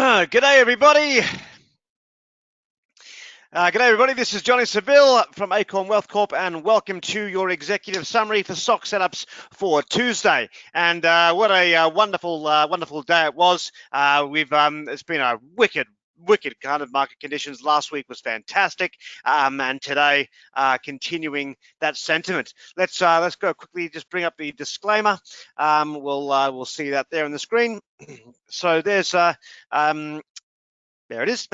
G'day everybody. G'day everybody. This is Johnny Seville from Acorn Wealth Corp, and welcome to your executive summary for stock setups for Tuesday. And what a wonderful day it was. It's been a wicked kind of market conditions. Last week was fantastic, and today continuing that sentiment. Let's go quickly. Just bring up the disclaimer. We'll see that there on the screen. So there's there it is.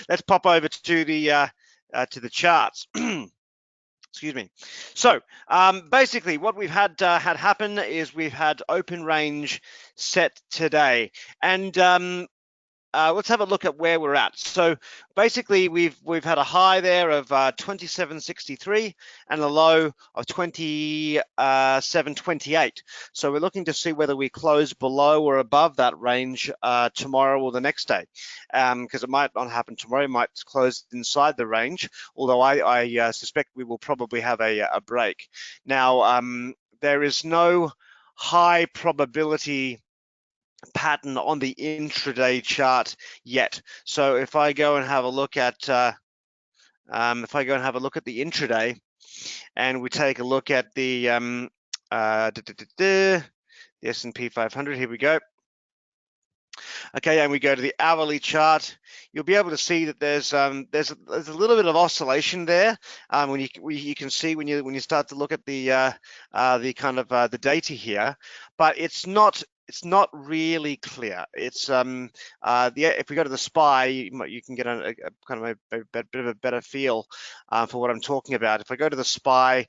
Let's pop over to the charts. Excuse me. So basically, what we've had happen is we've had open range set today, and let's have a look at where we're at. So basically, we've had a high there of 27.63 and a low of 27.28. So we're looking to see whether we close below or above that range tomorrow or the next day, because it might not happen tomorrow. It might close inside the range, although I suspect we will probably have a break. Now, there is no high probability pattern on the intraday chart yet. So if I go and have a look at the intraday, and we take a look at the S&P 500, here we go. Okay, and we go to the hourly chart. You'll be able to see that there's a little bit of oscillation there. When you can see when you start to look at the data here, but it's not really clear. It's if we go to the SPY, you can get a bit of a better feel for what I'm talking about. If I go to the SPY,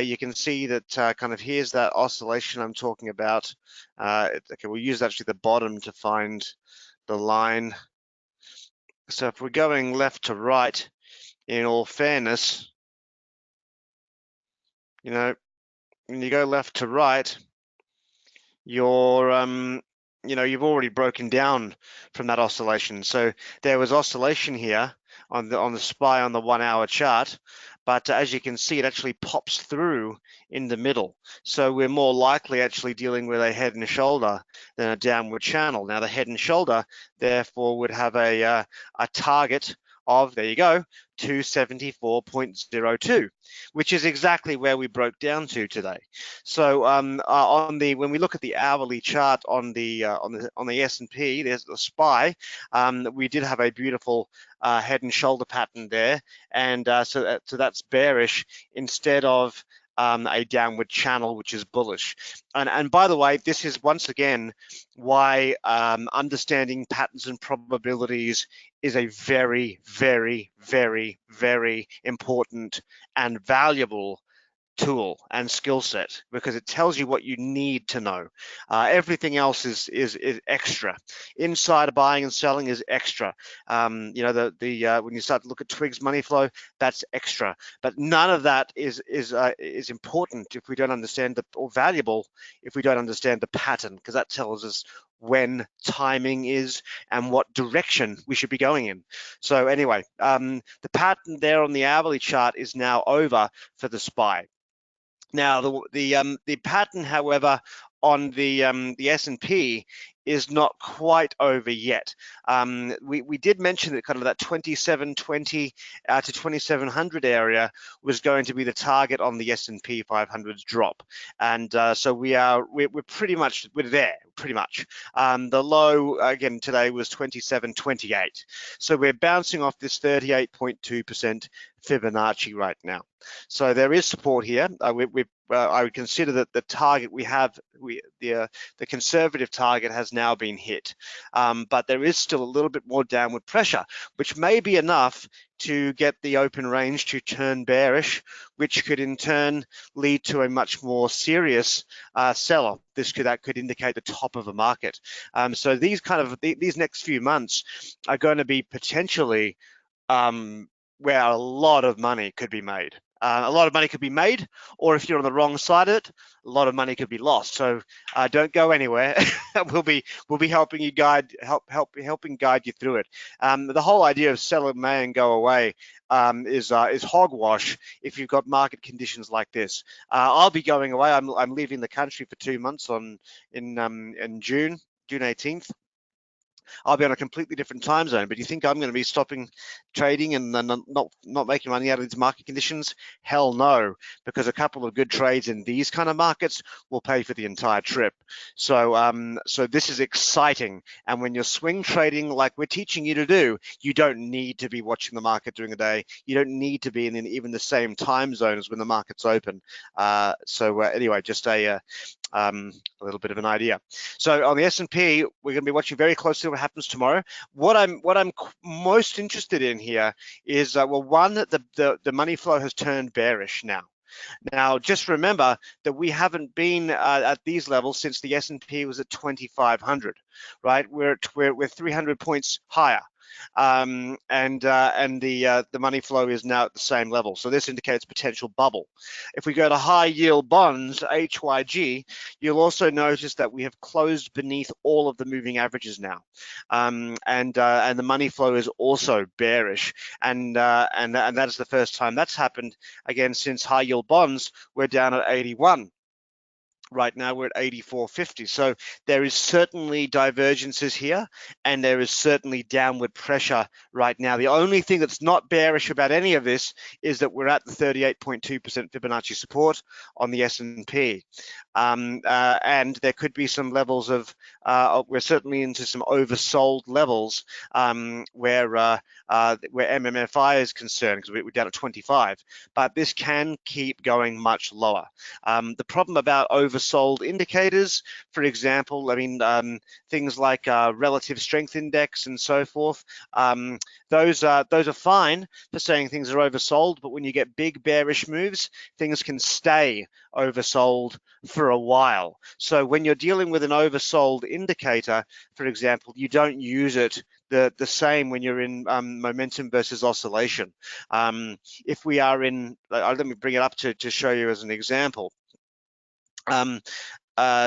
you can see that here's that oscillation I'm talking about. Okay, we'll use actually the bottom to find the line. So if we're going left to right, in all fairness, when you go left to right, you've already broken down from that oscillation. So there was oscillation here on the SPY on the 1 hour chart, but as you can see, it actually pops through in the middle. So we're more likely actually dealing with a head and shoulder than a downward channel. Now the head and shoulder therefore would have a target of, there you go, 274.02, which is exactly where we broke down to today. So when we look at the hourly chart on the S&P, there's the SPY. We did have a beautiful head and shoulder pattern there, and so that's bearish instead of a downward channel, which is bullish. And by the way, this is once again why understanding patterns and probabilities is a very, very, very, very important and valuable tool and skill set, because it tells you what you need to know. Everything else is extra. Insider buying and selling is extra. When you start to look at Twigs money flow, that's extra. But none of that is important if we don't understand or valuable if we don't understand the pattern, because that tells us when timing is and what direction we should be going in. So anyway, the pattern there on the hourly chart is now over for the SPY. Now the pattern, however, on the S&P is not quite over yet. We did mention that that 2720 to 2700 area was going to be the target on the S&P 500's drop, and so we're pretty much there. Pretty much. The low again today was 2728. So we're bouncing off this 38.2% Fibonacci right now. So there is support here. I would consider that the target we have, the conservative target has now been hit, but there is still a little bit more downward pressure, which may be enough to get the open range to turn bearish, which could in turn lead to a much more serious sell-off. That could indicate the top of a market. So these next few months are going to be potentially where a lot of money could be made. A lot of money could be made, or if you're on the wrong side of it, a lot of money could be lost. So don't go anywhere. we'll be helping you helping guide you through it. The whole idea of sell in May and go away is hogwash if you've got market conditions like this. I'll be going away. I'm leaving the country for 2 months in June 18th. I'll be on a completely different time zone. But you think I'm going to be stopping trading and not making money out of these market conditions? Hell no, because a couple of good trades in these kind of markets will pay for the entire trip. So so this is exciting. And when you're swing trading like we're teaching you to do, you don't need to be watching the market during the day. You don't need to be in even the same time zone as when the market's open. Anyway, just a little bit of an idea. So on the S&P, we're going to be watching very closely what happens tomorrow. What I'm most interested in here is well, one, the money flow has turned bearish now. Now, just remember that we haven't been at these levels since the S&P was at 2,500, right? We're 300 points higher. And the money flow is now at the same level. So this indicates potential bubble. If we go to high yield bonds, HYG, you'll also notice that we have closed beneath all of the moving averages now. And the money flow is also bearish. And that is the first time that's happened again since high yield bonds were down at 81. Right now we're at 84.50. So there is certainly divergences here, and there is certainly downward pressure right now. The only thing that's not bearish about any of this is that we're at the 38.2% Fibonacci support on the S&P. And there could be some levels of, we're certainly into some oversold levels where MMFI is concerned, because we're down at 25, but this can keep going much lower. The problem about oversold indicators, for example, I mean, things like relative strength index and so forth, those are fine for saying things are oversold, but when you get big bearish moves, things can stay oversold for a while. So when you're dealing with an oversold indicator, for example, you don't use it the same when you're in momentum versus oscillation. If we are in, let me bring it up to show you as an example.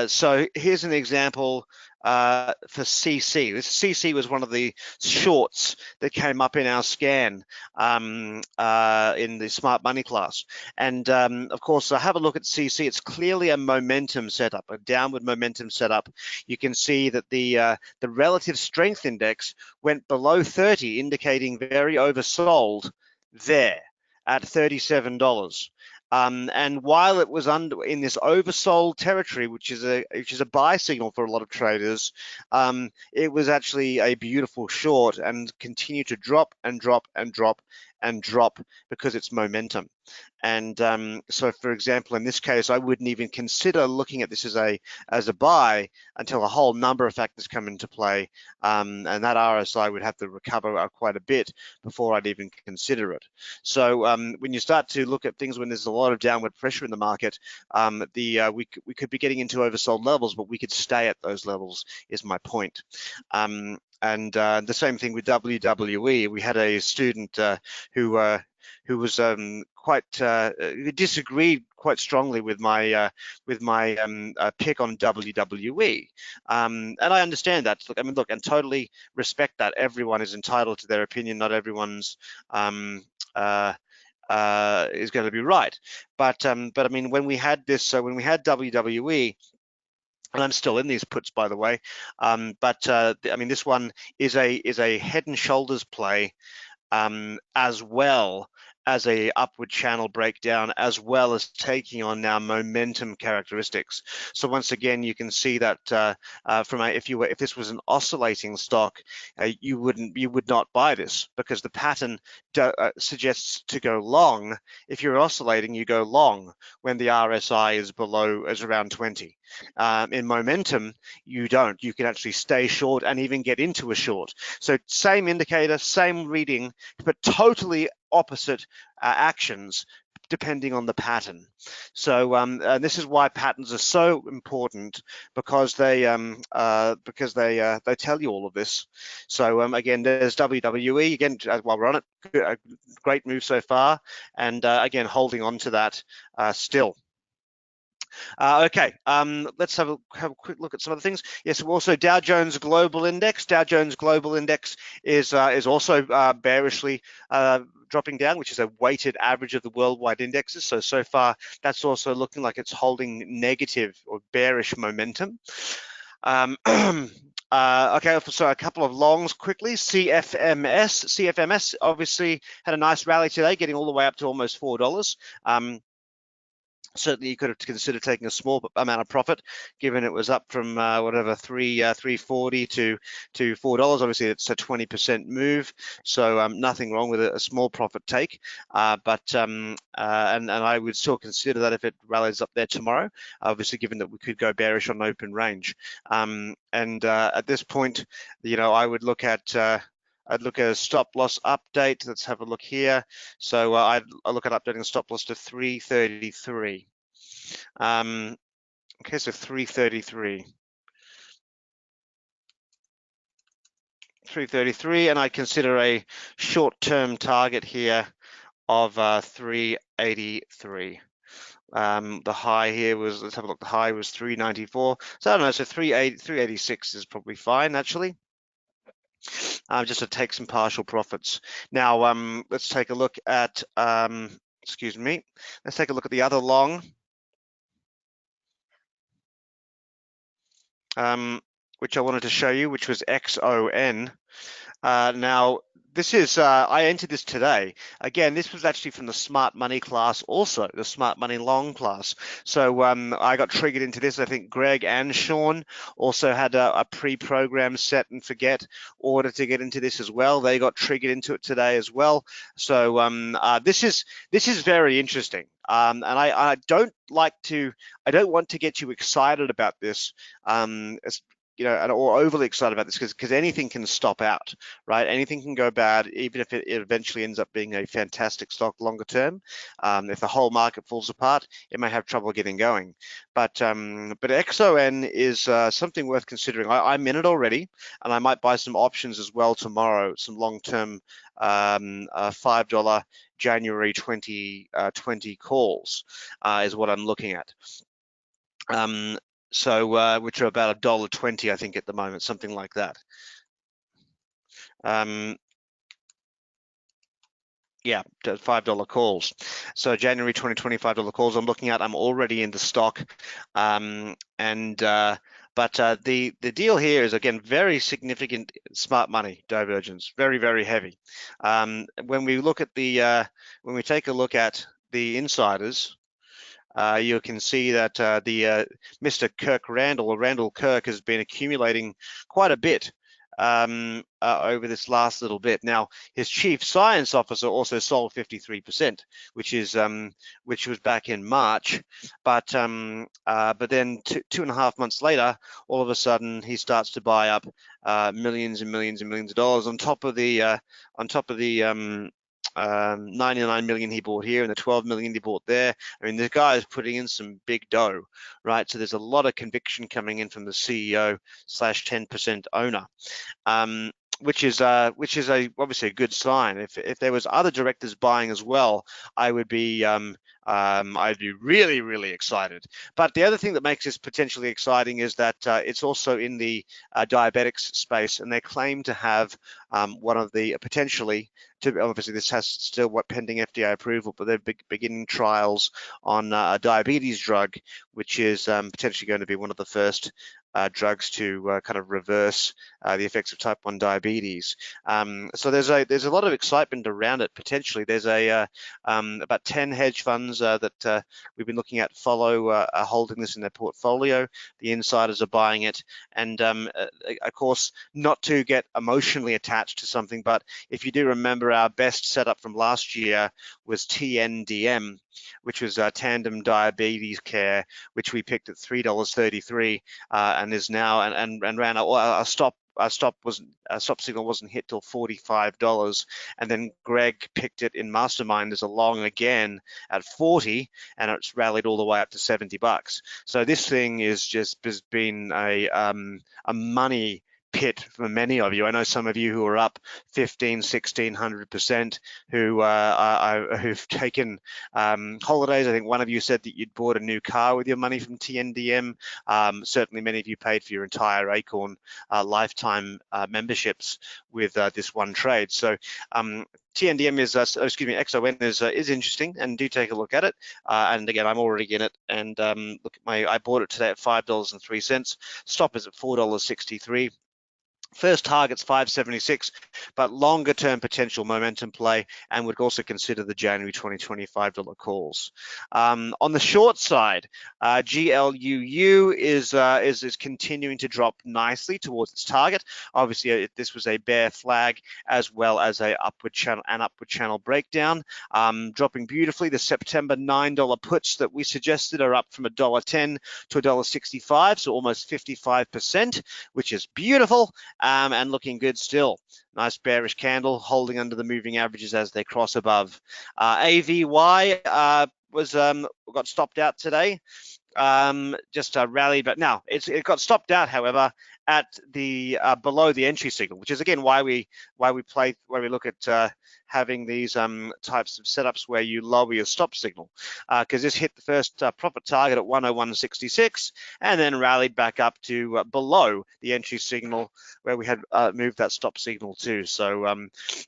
So here's an example for CC. This CC was one of the shorts that came up in our scan in the smart money class. And of course, have a look at CC. It's clearly a momentum setup, a downward momentum setup. You can see that the relative strength index went below 30, indicating very oversold there at $37. And while it was in this oversold territory, which is a buy signal for a lot of traders, it was actually a beautiful short and continued to drop and drop and drop and drop because it's momentum. And so, for example, in this case, I wouldn't even consider looking at this as a buy until a whole number of factors come into play, and that RSI would have to recover quite a bit before I'd even consider it. So when you start to look at things when there's a lot of downward pressure in the market, we could be getting into oversold levels, but we could stay at those levels, is my point. And the same thing with WWE. We had a student who was who disagreed quite strongly with my pick on WWE, and I understand that. Look, I mean, look, and totally respect that. Everyone is entitled to their opinion. Not everyone's is going to be right. But I mean, when we had this, when we had WWE. And I'm still in these puts, by the way. I mean, this one is a head and shoulders play, as well as a upward channel breakdown, as well as taking on now momentum characteristics. So once again, you can see that if this was an oscillating stock, you would not buy this, because the pattern suggests to go long. If you're oscillating, you go long when the RSI is around 20. In momentum, you don't. You can actually stay short and even get into a short. So same indicator, same reading, but totally opposite actions depending on the pattern. So this is why patterns are so important, because they tell you all of this. So again, there's WWE again while we're on it. A great move so far, and again holding on to that still. Okay, let's have a quick look at some other things. Yes, also Dow Jones Global Index. Dow Jones Global Index is also bearishly dropping down, which is a weighted average of the worldwide indexes. So far, that's also looking like it's holding negative or bearish momentum. Okay, so a couple of longs quickly. CFMS obviously had a nice rally today, getting all the way up to almost $4. Certainly, you could have considered taking a small amount of profit, given it was up from whatever 340 to $4. Obviously, it's a 20% move, so nothing wrong with a small profit take. And I would still consider that if it rallies up there tomorrow. Obviously, given that we could go bearish on open range. At this point, I would look at. I'd look at a stop loss update. Let's have a look here. So I'd look at updating the stop loss to 333. Okay, so 333. 333, and I consider a short-term target here of 383. The high here was, let's have a look, the high was 394. So I don't know, so 386 is probably fine, actually. Just to take some partial profits. Now, let's take a look at, excuse me, let's take a look at the other long, which I wanted to show you, which was XON. Now, this is, I entered this today. Again, this was actually from the Smart Money class also, the Smart Money long class. So I got triggered into this. I think Greg and Sean also had a pre-program set and forget order to get into this as well. They got triggered into it today as well. So this is very interesting. And I don't want to get you excited about this. Or overly excited about this because anything can stop out, right? Anything can go bad, even if it eventually ends up being a fantastic stock longer term. If the whole market falls apart, it may have trouble getting going. But XON is something worth considering. I'm in it already, and I might buy some options as well tomorrow, some long-term $5 January 2020 calls is what I'm looking at. Which are about $1.20, I think, at the moment, something like that. Yeah, $5 calls. So January 2020 $5 calls I'm looking at. I'm already in the stock, but the deal here is, again, very significant smart money divergence, very, very heavy. When we look at when we take a look at the insiders, you can see that Mr. Kirk Randall, or Randall Kirk, has been accumulating quite a bit over this last little bit. Now, his chief science officer also sold 53%, which was back in March. But then 2.5 months later, all of a sudden he starts to buy up millions and millions and millions of dollars on top of the 99 million he bought here and the 12 million he bought there. I mean, the guy is putting in some big dough, right? So there's a lot of conviction coming in from the CEO / 10% owner, which is obviously a good sign. If there was other directors buying as well, I'd be really, really excited. But the other thing that makes this potentially exciting is that it's also in the diabetics space, and they claim to have one of the obviously this has still pending FDA approval, but they're beginning trials on a diabetes drug, which is potentially going to be one of the first drugs to kind of reverse the effects of type 1 diabetes. So there's a lot of excitement around it. Potentially, there's about 10 hedge funds that we've been looking at are holding this in their portfolio. The insiders are buying it, and of course, not to get emotionally attached to something, but if you do remember, our best setup from last year was TNDM, which was Tandem Diabetes Care, which we picked at $3.33, and is now and ran a stop. Our stop signal wasn't hit till $45, and then Greg picked it in Mastermind as a long again at 40, and it's rallied all the way up to $70. So this thing has been a money pit for many of you. I know some of you who are up 15, 1600%, who've taken holidays. I think one of you said that you'd bought a new car with your money from TNDM. Certainly many of you paid for your entire Acorn lifetime memberships with this one trade. So TNDM XON is interesting, and do take a look at it. And again, I'm already in it, and look at I bought it today at $5.03. Stop is at $4.63. First target's 576, but longer term potential momentum play, and would also consider the January 2025 dollar calls. On the short side, GLUU is continuing to drop nicely towards its target. Obviously, this was a bear flag as well as an upward channel breakdown, dropping beautifully. The September $9 puts that we suggested are up from $1.10 to $1.65, so almost 55%, which is beautiful. And looking good still. Nice bearish candle holding under the moving averages as they cross above. AVY got stopped out today. Just rallied, but now it got stopped out, however, at the below the entry signal, which is again why we look at having these types of setups where you lower your stop signal, because this hit the first profit target at 101.66 and then rallied back up to below the entry signal where we had moved that stop signal to. So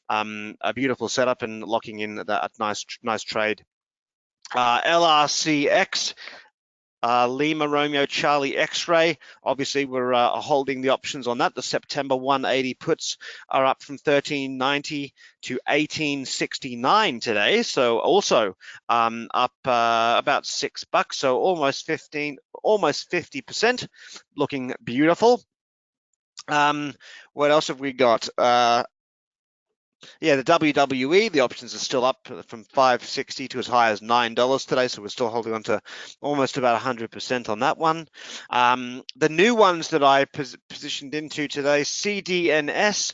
a beautiful setup and locking in that nice trade. LRCX. Lima Romeo Charlie X-ray, obviously we're holding the options on that. The September 180 puts are up from 1390 to 1869 today, so also up about $6, so almost 50%, looking beautiful. What else have we got? Yeah, the WWE, the options are still up from $5.60 to as high as $9 today, so we're still holding on to almost about 100% on that one. The new ones that I positioned into today, CDNS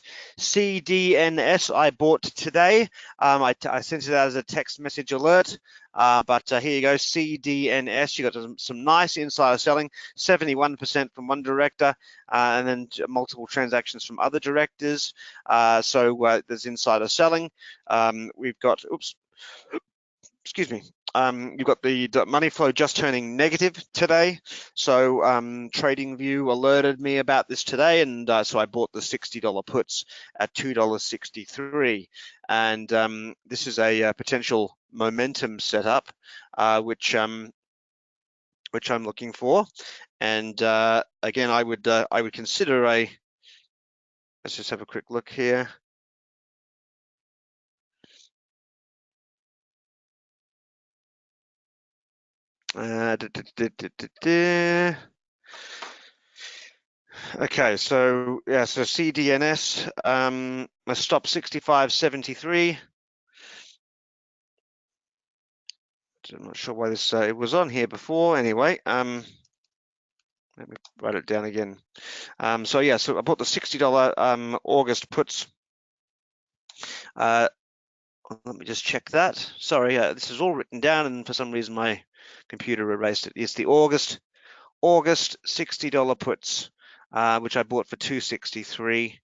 I bought today. I sent it out as a text message alert. But here you go, CDNS. You got some nice insider selling, 71% from one director, and then multiple transactions from other directors. So there's insider selling. We've got, excuse me. You've got the money flow just turning negative today. So TradingView alerted me about this today, and so I bought the $60 puts at $2.63. And this is a potential momentum setup, which I'm looking for. And again, I would consider a. Let's just have a quick look here. Okay, so yeah, so CDNS, a stop 65.73. I'm not sure why this it was on here before. Anyway, let me write it down again. So yeah, so I bought the $60 August puts. Let me just check that. Sorry, this is all written down, and for some reason my computer erased it. It's the August $60 puts, which I bought for $2.63.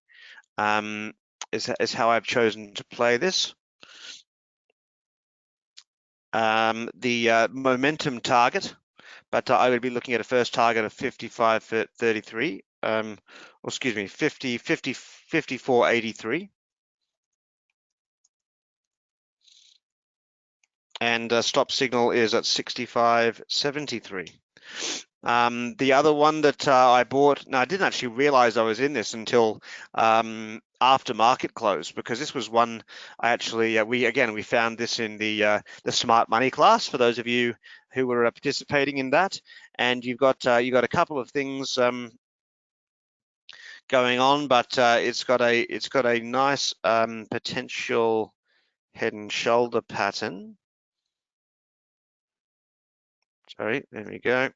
Is how I've chosen to play this. The momentum target, but I would be looking at a first target of 55.33. Or excuse me, 54.83. And stop signal is at 65.73. The other one that I bought, now I didn't actually realize I was in this until after market close, because this was one I actually we found this in the smart money class for those of you who were participating in that, and you've got a couple of things going on, but it's got a nice potential head and shoulder pattern. Sorry, there we go.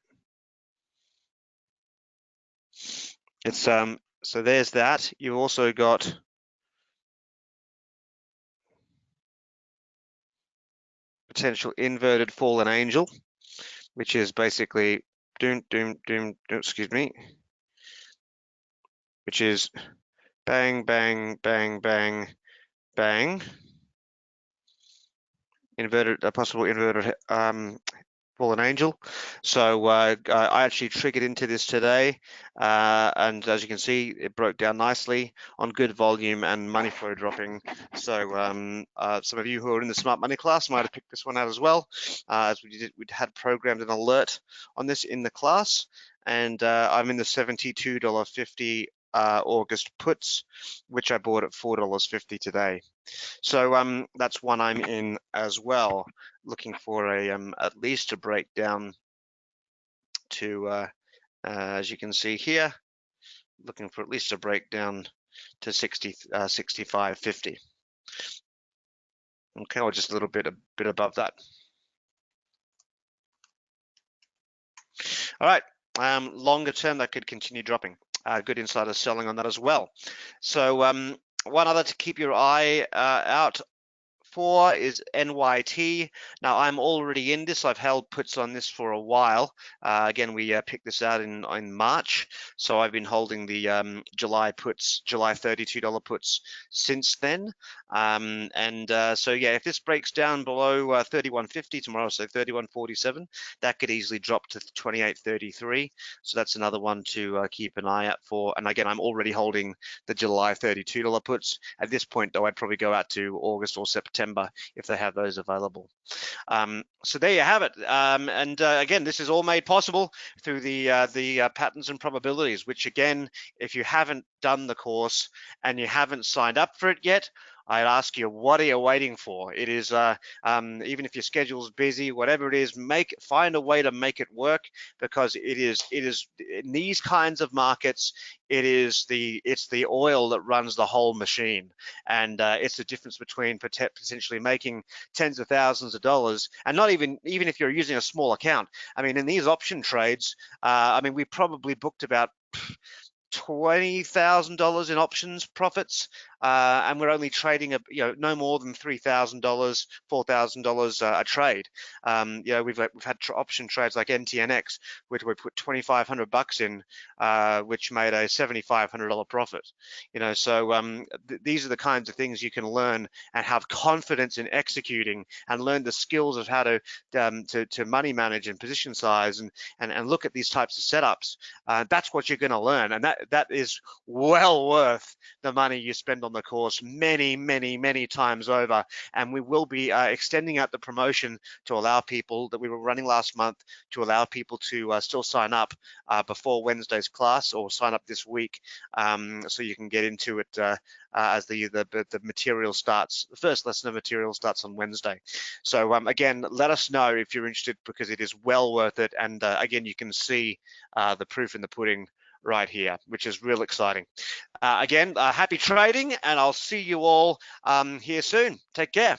It's so there's that. You've also got potential inverted fallen angel, which is basically excuse me, which is bang, bang, bang, bang, bang, a possible inverted fallen angel. So I actually triggered into this today, and as you can see, it broke down nicely on good volume and money flow dropping. So some of you who are in the smart money class might have picked this one out as well, as we'd had programmed an alert on this in the class. And I'm in the $72.50 August puts, which I bought at $4.50 today. So that's one I'm in as well, looking for a at least a breakdown to as you can see here, looking for at least a breakdown to 65.50. Okay, or just a little bit above that. All right, longer term that could continue dropping. Good insider selling on that as well. So one other to keep your eye out for is NYT. Now I'm already in this. I've held puts on this for a while. Again, we picked this out in March, so I've been holding the July puts, July $32 puts since then. So yeah, if this breaks down below 31.50 tomorrow, so 31.47, that could easily drop to 28.33. So that's another one to keep an eye out for. And again, I'm already holding the July $32 puts. At this point, though, I'd probably go out to August or September if they have those available. So there you have it. Again, this is all made possible through the patterns and probabilities, which again, if you haven't done the course and you haven't signed up for it yet, I'd ask you, what are you waiting for? It is, even if your schedule's busy, whatever it is, find a way to make it work, because it is in these kinds of markets, it's the oil that runs the whole machine, and it's the difference between potentially making tens of thousands of dollars, and not even if you're using a small account. I mean, in these option trades, I mean, we probably booked about $20,000 in options profits, and we're only trading no more than $3,000, $4,000 a trade. We've had option trades like NTNX, which we put $2,500 in, which made a $7,500 profit. So these are the kinds of things you can learn and have confidence in executing, and learn the skills of how to money manage and position size, and look at these types of setups. That's what you're going to learn, and that is well worth the money you spend on the course many times over. And we will be extending out the promotion to allow people that we were running last month, to allow people to still sign up before Wednesday's class, or sign up this week, so you can get into it as the material starts. The first lesson of material starts on Wednesday. So again, let us know if you're interested, because it is well worth it. And again, you can see the proof in the pudding right here, which is real exciting. Again, happy trading, and I'll see you all here soon. Take care.